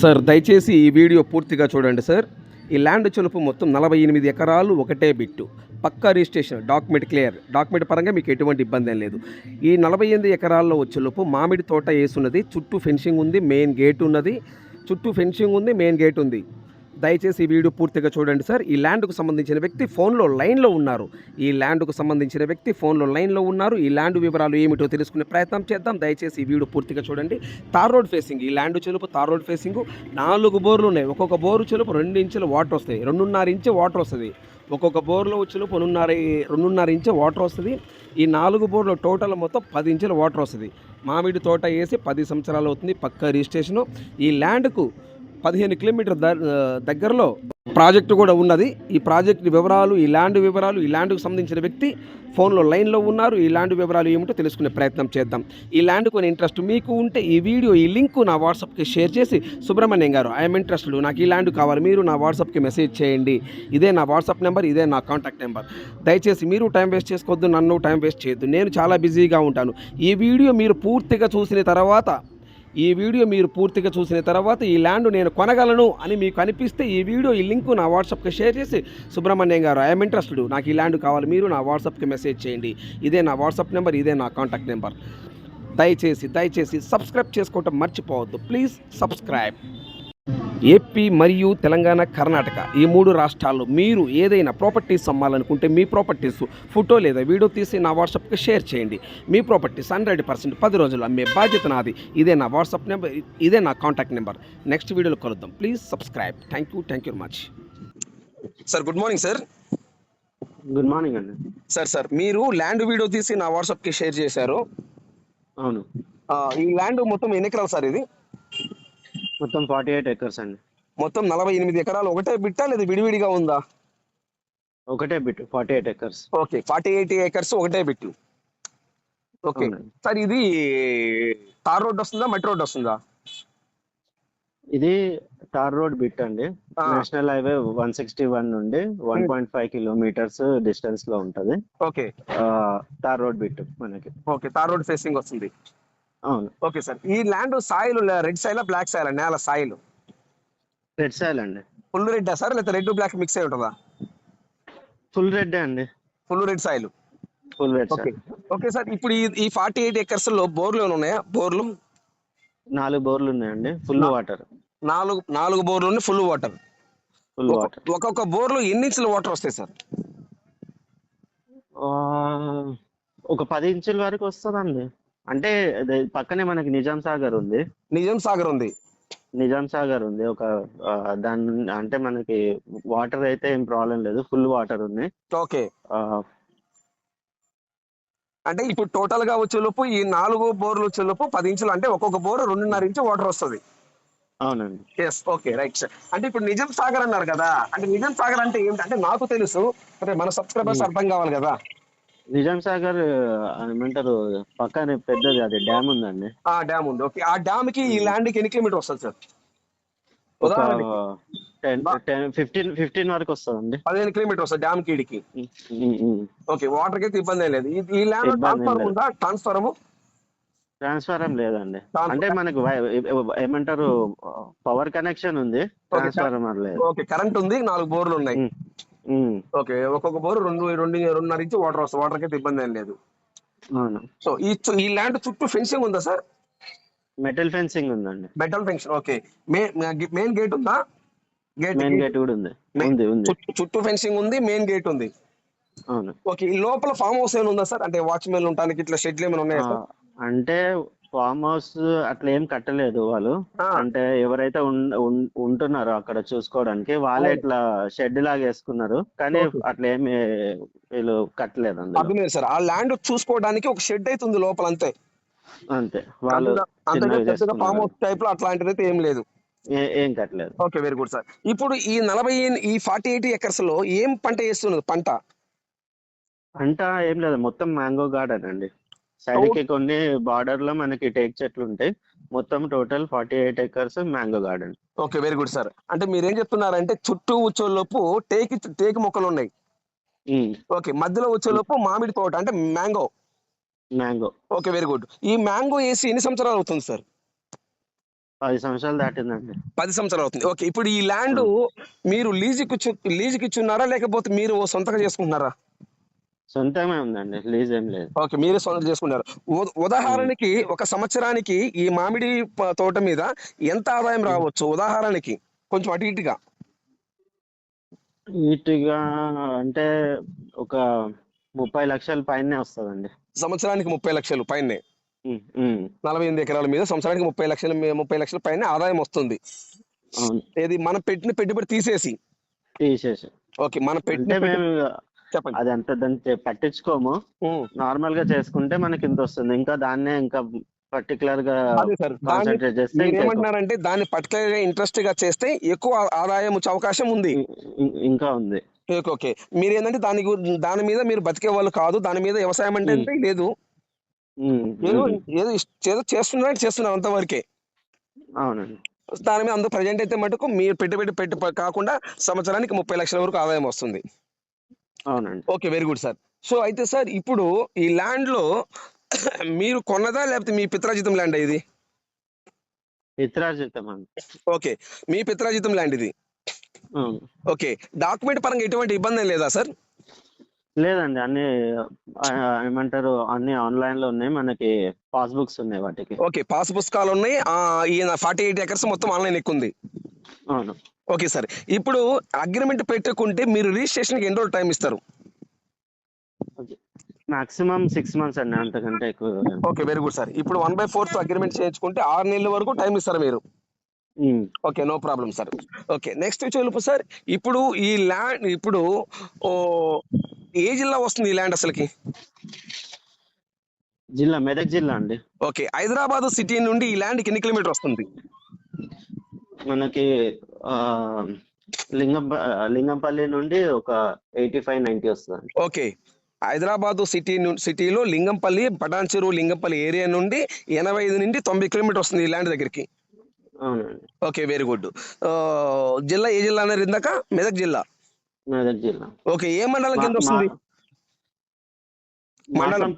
Sir దయచేసి ఈ video పూర్తిగా చూడండి సార్. ఈ ల్యాండ్ చొలుపు మొత్తం 48 ఎకరాలు ఒకటే బిట్టు. పక్కా రిజిస్ట్రేషన్, డాక్యుమెంట్ క్లియర్. డాక్యుమెంట్ పరంగా మీకు ఎటువంటి ఇబ్బంది ఏం లేదు. ఈ 48 ఎకరాల్లో వచ్చేలోపు మామిడి తోట ఏసున్నది. చుట్టూ ఫెన్సింగ్ ఉంది, మెయిన్ గేట్ ఉన్నది. చుట్టూ ఫెన్సింగ్ ఉంది, మెయిన్ గేట్ ఉంది. దయచేసి ఈ వీడియో పూర్తిగా చూడండి సార్. ఈ ల్యాండ్కు సంబంధించిన వ్యక్తి ఫోన్లో లైన్లో ఉన్నారు. ఈ ల్యాండ్కు సంబంధించిన వ్యక్తి ఫోన్లో లైన్లో ఉన్నారు. ఈ ల్యాండ్ వివరాలు ఏమిటో తెలుసుకునే ప్రయత్నం చేద్దాం. దయచేసి ఈ వీడియో పూర్తిగా చూడండి. తార్ రోడ్ ఫేసింగ్, ఈ ల్యాండ్ చెలుపు తార్ రోడ్ ఫేసింగ్. 4 బోర్లు ఉన్నాయి. ఒక్కొక్క బోరు చెలుపు 2 ఇంచుల వాటర్ వస్తాయి. 2.5 ఇంచు వాటర్ వస్తుంది. ఒక్కొక్క బోర్లో వచ్చేలోపు 2.5 ఇంచు వాటర్ వస్తుంది. ఈ 4 బోర్లు టోటల్ మొత్తం 10 ఇంచుల వాటర్ వస్తుంది. మామిడి తోట వేసి 10 సంవత్సరాలు అవుతుంది. పక్కా రిజిస్ట్రేషను. ఈ ల్యాండ్కు 15 కిలోమీటర్ దగ్గరలో ప్రాజెక్టు కూడా ఉన్నది. ఈ ప్రాజెక్టు వివరాలు, ఈ ల్యాండ్కు సంబంధించిన వ్యక్తి ఫోన్లో లైన్లో ఉన్నారు. ఈ ల్యాండ్ వివరాలు ఏమిటో తెలుసుకునే ప్రయత్నం చేద్దాం. ఈ ల్యాండ్ కొని ఇంట్రెస్ట్ మీకు ఉంటే ఈ వీడియో, ఈ లింక్ నా వాట్సాప్కి షేర్ చేసి, సుబ్రహ్మణ్యం గారు ఐఎమ్ ఇంట్రెస్టెడ్, నాకు ఈ ల్యాండ్ కావాలి, మీరు నా వాట్సాప్కి మెసేజ్ చేయండి. ఇదే నా వాట్సాప్ నెంబర్, ఇదే నా కాంటాక్ట్ నెంబర్. దయచేసి మీరు టైం వేస్ట్ చేసుకోవద్దు, నన్ను టైం వేస్ట్ చేయొద్దు. నేను చాలా బిజీగా ఉంటాను. ఈ వీడియో మీరు పూర్తిగా చూసిన తర్వాత ఈ ల్యాండ్ నేను కొనగలను అని మీకు అనిపిస్తే ఈ వీడియో, ఈ లింక్ నా వాట్సాప్కి షేర్ చేసి, సుబ్రహ్మణ్యం గారు ఐఎమ్ ఇంట్రెస్టెడ్, నాకు ఈ ల్యాండ్ కావాలి, మీరు నా వాట్సాప్కి మెసేజ్ చేయండి. ఇదే నా వాట్సాప్ నెంబర్, ఇదే నా కాంటాక్ట్ నెంబర్. దయచేసి సబ్స్క్రైబ్ చేసుకోవటం మర్చిపోవద్దు. Please subscribe. ఏపీ మరియు తెలంగాణ, కర్ణాటక ఈ 3 రాష్ట్రాల్లో మీరు ఏదైనా ప్రాపర్టీస్ అమ్మాలనుకుంటే మీ ప్రాపర్టీస్ ఫోటో లేదా వీడియో తీసి నా వాట్సాప్కి షేర్ చేయండి. మీ ప్రాపర్టీస్ 100% 10 రోజులు అమ్మే బాధ్యత నాది. ఇదే నా వాట్సాప్ నెంబర్, ఇదే నా కాంటాక్ట్ నెంబర్. నెక్స్ట్ వీడియోలో కలుద్దాం. Please subscribe. Thank you much. Sir good morning sir. Good morning అండి. సార్ మీరు ల్యాండ్ వీడియో తీసి నా వాట్సాప్కి షేర్ చేశారు. అవును. ఈ ల్యాండ్ మొత్తం ఎన్ని ఎకరాలు సార్? ఇది మొత్తం 48 ఎకర్స్ అండి. మొత్తం 48 ఎకరాలు ఒకటే బిట్టా లేదా విడివిడిగా ఉందా? ఒకటే బిట్, 48 ఎకర్స్. ఓకే, 48 ఏకర్స్ ఒకటే బిట్టు. ఓకే సార్, ఇది తార్ రోడ్ వస్తుందా, మట్టి రోడ్ వస్తుందా? ఇది టార్ రోడ్ బిట్ అండి. నేషనల్ హైవే 161 నుండి 1.5 కిలోమీటర్స్ డిస్టెన్స్ లో ఉంటది. ఓకే, టార్ రోడ్ బిట్ మనకి. ఓకే, తార్ రోడ్ ఫేసింగ్ వస్తుంది. అవును. ఓకే సార్, ఈ land soil red soil, black soil? నేల సాయిల్ రెడ్ సాయిల్ అండి. ఫుల్ రెడ్ సార్, లేదా రెడ్ బ్లాక్ మిక్స్ అయి ఉంటుందా? ఫుల్ రెడ్ అండి. Full red soil. Full red. Okay sir, ఇప్పుడు ఈ 48 ఎకర్స్ లో బోర్లు ఏమైనా ఉన్నాయా? బోర్లు 4 బోర్లు ఉన్నాయండి. Full water. 4 బోర్లు ఉన్నాయి, ఫుల్ వాటర్. Full water. ఒక్కొక్క బోర్లో ఎన్ని ఇంచుల వాటర్ వస్తాయి సార్? ఒక 10 ఇంచుల వరకు వస్తుందండి. అంటే పక్కనే మనకి నిజాం సాగర్ ఉంది. ఒక దాని అంటే మనకి వాటర్ అయితే ఏం ప్రాబ్లం లేదు, ఫుల్ వాటర్ ఉంది. ఓకే, అంటే ఇప్పుడు టోటల్ గా వచ్చేలోపు ఈ 4 బోర్లు వచ్చేలోపు 10 ఇంచులు, అంటే ఒక్కొక్క బోర్ 2.5 ఇంచు వాటర్ వస్తుంది. అవునండి. Yes, okay, right sir. అంటే ఇప్పుడు నిజాం సాగర్ అన్నారు కదా, అంటే నిజాం సాగర్ అంటే ఏమిటంటే నాకు తెలుసు, అంటే మన సబ్స్క్రైబర్స్ అర్థం కావాలి కదా. నిజాం సాగర్ ఏమంటారు, పక్కనే పెద్దది అది డ్యామ్ ఉందండి. డ్యామ్ ఉంది. ఓకే, ఆ డ్యామ్ కి ఈ ల్యాండ్ కి ఎన్ని కిలోమీటర్ వస్తుంది సార్? 15 వరకు వస్తుందండి. 15 కిలోమీటర్ వస్తుంది డ్యామ్ కి ఇడికి. ఓకే, వాటర్ కి అయితే ఇబ్బంది లేదు. ఈ ల్యాండ్ ట్రాన్స్ఫార్మర్ ఉందా? ట్రాన్స్ఫారం లేదండి. అంటే మనకు ఏమంటారు, పవర్ కనెక్షన్ ఉంది, ట్రాన్స్ఫార్మర్ లేదు. ఓకే, కరెంట్ ఉంది, 4 బోర్లు ఉన్నాయి. ఓకే, ఒక్కొక్క బోర్ 2.5 ఇంచు వాటర్ వస్తుంది. వాటర్ కి అయితే ఇబ్బంది ఏం లేదు. సో ఈ ల్యాండ్ చుట్టూ ఫెన్సింగ్ ఉందా సార్? మెటల్ ఫెన్సింగ్ ఉందండి. Metal fencing. Okay, main gate ఉందా? మెయిన్ గేట్ కూడా ఉంది. చుట్టూ ఫెన్సింగ్ ఉంది, మెయిన్ గేట్ ఉంది. అవును. ఓకే, ఈ లోపల ఫామ్ హౌస్ ఏమైనా ఉందా సార్? అంటే వాచ్మెన్ ఉండడానికి ఇట్లా షెడ్లు ఏమైనా ఉన్నాయా సార్? అంటే ఫామ్ హౌస్ అట్లా ఏం కట్టలేదు వాళ్ళు. అంటే ఎవరైతే ఉంటున్నారో అక్కడ చూసుకోవడానికి వాళ్ళే ఇట్లా షెడ్ లాగా వేసుకున్నారు, కానీ అట్లా ఏమి వీళ్ళు కట్టలేదు. అర్థమైంది సార్. ఆ ల్యాండ్ చూసుకోవడానికి ఒక షెడ్ అయితే ఉంది లోపల, అంతే. వాళ్ళు ఫామ్ హౌస్ టైప్ లో అట్లాంటిది అయితే ఏం లేదు, ఏం కట్టలేదు. Okay, very good sir. ఇప్పుడు ఈ 48 ఎకర్స్ లో ఏం పంట వేస్తున్నారు? పంట ఏం లేదు, మొత్తం మ్యాంగో గార్డెన్ అండి. సైడ్ కి కొన్ని బార్డర్ లో మనకి టేక్ చెట్లు ఉంటాయి. మొత్తం total 48 acres mango garden. Okay, very good sir. అంటే మీరు ఏం చెప్తున్నారంటే చుట్టూ వచ్చేలోపు టేక్ మొక్కలు ఉన్నాయి. ఓకే, మధ్యలో వచ్చేలోపు మామిడి తోట, అంటే మ్యాంగో. Okay, very good. ఈ మ్యాంగో వేసి ఎన్ని సంవత్సరాలు అవుతుంది సార్? 10 సంవత్సరాలు దాటిందండి. 10 సంవత్సరాలు అవుతుంది. ఓకే. ఇప్పుడు ఈ ల్యాండ్ ఉమ్. మీరు లీజుకి ఇచ్చున్నారా? లేకపోతే మీరు సొంతంగా చేసుకుంటున్నారా? సొంతమే ఉందండి, లీజ్ ఏం లేదు. ఓకే. మీరే సొంతం చేసుకున్నారు. ఉమ్. ఉదాహరణకి ఒక సంవత్సరానికి ఈ మామిడి తోట మీద ఎంత ఆదాయం ఉమ్. రావచ్చు? ఉదాహరణకి కొంచెం అటు ఇటుగా. నీట్గా అంటే ఒక 30 లక్షల పైనే వస్తుందండి. సంవత్సరానికి 30 లక్షలు పైనే. ఉమ్. ఉమ్. 48 ఎకరాల మీద సంవత్సరానికి 30 లక్షల పైన ఆదాయం వస్తుంది. అవును. ఏది మనం పెట్టిన పెట్టుబడి తీసేసి. తీసేసి ఓకే. మనం పెట్టిన అంటే మేము చెప్పండి. అది అంత దాన్ని పట్టించుకోము. ఉమ్. నార్మల్ గా చేసుకుంటే మనకి ఇంత వస్తుంది. ఇంకా దాన్నే ఇంకా పర్టికులర్ గా అదే సార్. దాన్ని కాన్సన్ట్రేట్ చేస్తే ఇంకా ఎక్కువ. మీరేమంటున్నారంటే దాన్ని పర్టికులర్‌గా ఇంట్రెస్ట్‌గా చేస్తే ఎక్కువ ఆదాయం వచ్చే అవకాశం ఉంది. ఇంకా ఉంది. ఓకే. ఓకే. మీరేందంటే దాని మీద మీరు బతికేవాళ్ళు కాదు. దాని మీద వ్యవసాయం అంటే ఉమ్. లేదు. ఉమ్. ఏదో ఉమ్. ఏదో ఏదో చేస్తున్నారు అంతవరకే. అవునండి. దాని మీద అందరూ ప్రెజెంట్ అయితే మటుకు మీరు పెట్టి కాకుండా సంవత్సరానికి 30 లక్షల వరకు ఆదాయం వస్తుంది. అవునండి. Okay. Very good sir. So అయితే సార్ ఇప్పుడు ఈ ల్యాండ్‌లో మీరు కొన్నదా? లేకపోతే మీ పిత్రార్జితం ల్యాండా ఇది? పిత్రార్జితం అండి. ఓకే. మీ పిత్రార్జితం ల్యాండ్ ఇది. అవును. ఓకే. డాక్యుమెంట్ పరంగా ఎటువంటి ఇబ్బందేం లేదా సార్? లేదండి, అన్ని ఏమంటారు, అన్ని ఆన్లైన్ లో ఉన్నాయి. మనకి పాస్బుక్స్ ఉన్నాయి వాటికి. ఓకే. పాస్ పుస్తకాలున్నాయి. ఈయన 48 ఎకర్స్ మొత్తం ఆన్‌లైన్ ఎక్కువుంది. అవును. Okay sir. ఇప్పుడు అగ్రీమెంట్ పెట్టుకుంటే మీరు రిజిస్ట్రేషన్‌కి ఎన్ని రోజులు టైం ఇస్తారు? మాక్సిమం 6 మంత్స్ అండి, అంతకంటే ఎక్కువ. ఓకే. Very good sir. ఇప్పుడు 1/4 అగ్రీమెంట్ చేయించుకుంటే 6 నెలల వరకు టైం ఇస్తారు మీరు. Um. Okay. No problem sir. Okay. Next వచ్చేలోపు సార్ ఇప్పుడు ఈ ల్యాండ్ ఇప్పుడు ఓహ్, ఏ జిల్లా వస్తుంది ఈ ల్యాండ్ అసలకి? జిల్లా మెదక్ జిల్లా అండి. ఓకే. హైదరాబాద్ సిటీ నుండి ఈ ల్యాండ్‌కి ఎన్ని కిలోమీటర్ వస్తుంది? మనకి ఆ లింగంపల్లి నుండి ఒక 85-90 వస్తుంది. ఓకే. హైదరాబాద్ సిటీలో లింగంపల్లి, పటాన్ చెరువు లింగంపల్లి ఏరియా నుండి 85 నుండి 90 కిలోమీటర్ వస్తుంది ఈ ల్యాండ్ దగ్గరికి. అవునండి. ఓకే. Very good. జిల్లా ఏ జిల్లా అన్నారు ఇందాక? మెదక్ జిల్లా. మెదక్ జిల్లా. ఓకే. ఏ మండలం మా కింద మా వస్తుంది? మండలం.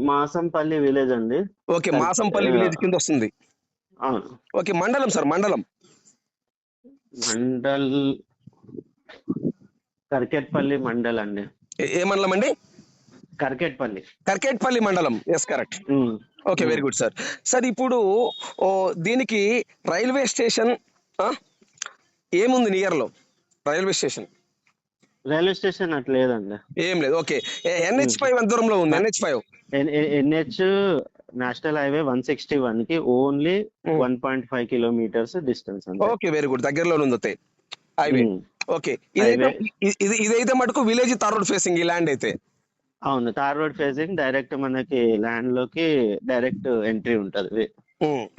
మాసంపల్లి విలేజ్ అండి. ఓకే. మాసంపల్లి విలేజ్ కింద వస్తుంది. అవును. ఓకే. మండలం సార్ మండలం. మండల్ కర్కెట్పల్లి మండల్ అండి. ఏ మండలం అండి? కర్కెట్పల్లి మండలం. Yes correct. Okay. Very good sir. Sir ఇప్పుడు దీనికి రైల్వే స్టేషన్ ఏముంది నియర్లో? రైల్వే స్టేషన్ రైల్వే స్టేషన్ అట్లా లేదండి. ఏం లేదు. ఓకే. NH5 ఎంత దూరంలో ఉంది? NH5 ఎన్హెచ్ నేషనల్ హైవే 161 కి ఓన్లీ 1.5 కిలోమీటర్స్ డిస్టెన్స్ అంతే. ఓకే. Very good. దగ్గరలో ఉంది హైవే. ఓకే. హైవే. ఇదైతే మటుకు విలేజ్ తార్ రోడ్ ఫేసింగ్ ఈ ల్యాండ్ అయితే. అవును, తార్ రోడ్ ఫేసింగ్. డైరెక్ట్ మనకి ల్యాండ్ లోకి డైరెక్ట్ ఎంట్రీ ఉంటది.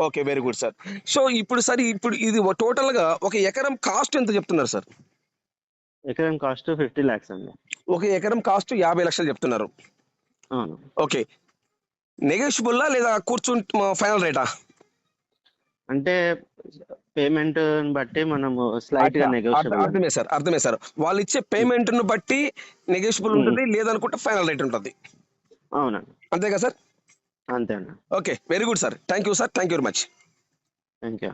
Okay. Very good sir. So ఇప్పుడు సార్ ఇది టోటల్ గా ఒక ఎకరం కాస్ట్ ఎంత చెప్తున్నారు సార్? ఎకరం కాస్ట్ 50 lakhs అండి. ఒక ఎకరం కాస్ట్ 50 లక్షలు చెప్తున్నారు. అవును. ఓకే. నెగోషియబుల్లా లేదా ఫైనల్ రేటా? అంటే పేమెంట్ బట్టి మనము స్లైట్ గా నెగోషియబుల్. అర్థమే సార్. వాళ్ళు ఇచ్చే పేమెంట్ ను బట్టి నెగోషియబుల్ ఉంటుంది, లేదనుకుంటే ఫైనల్ రేట్ ఉంటుంది. అవునండి. అంతేగా సార్? అంతే అండి. Okay. Very good sir. Thank you sir. Thank you very much. Thank you.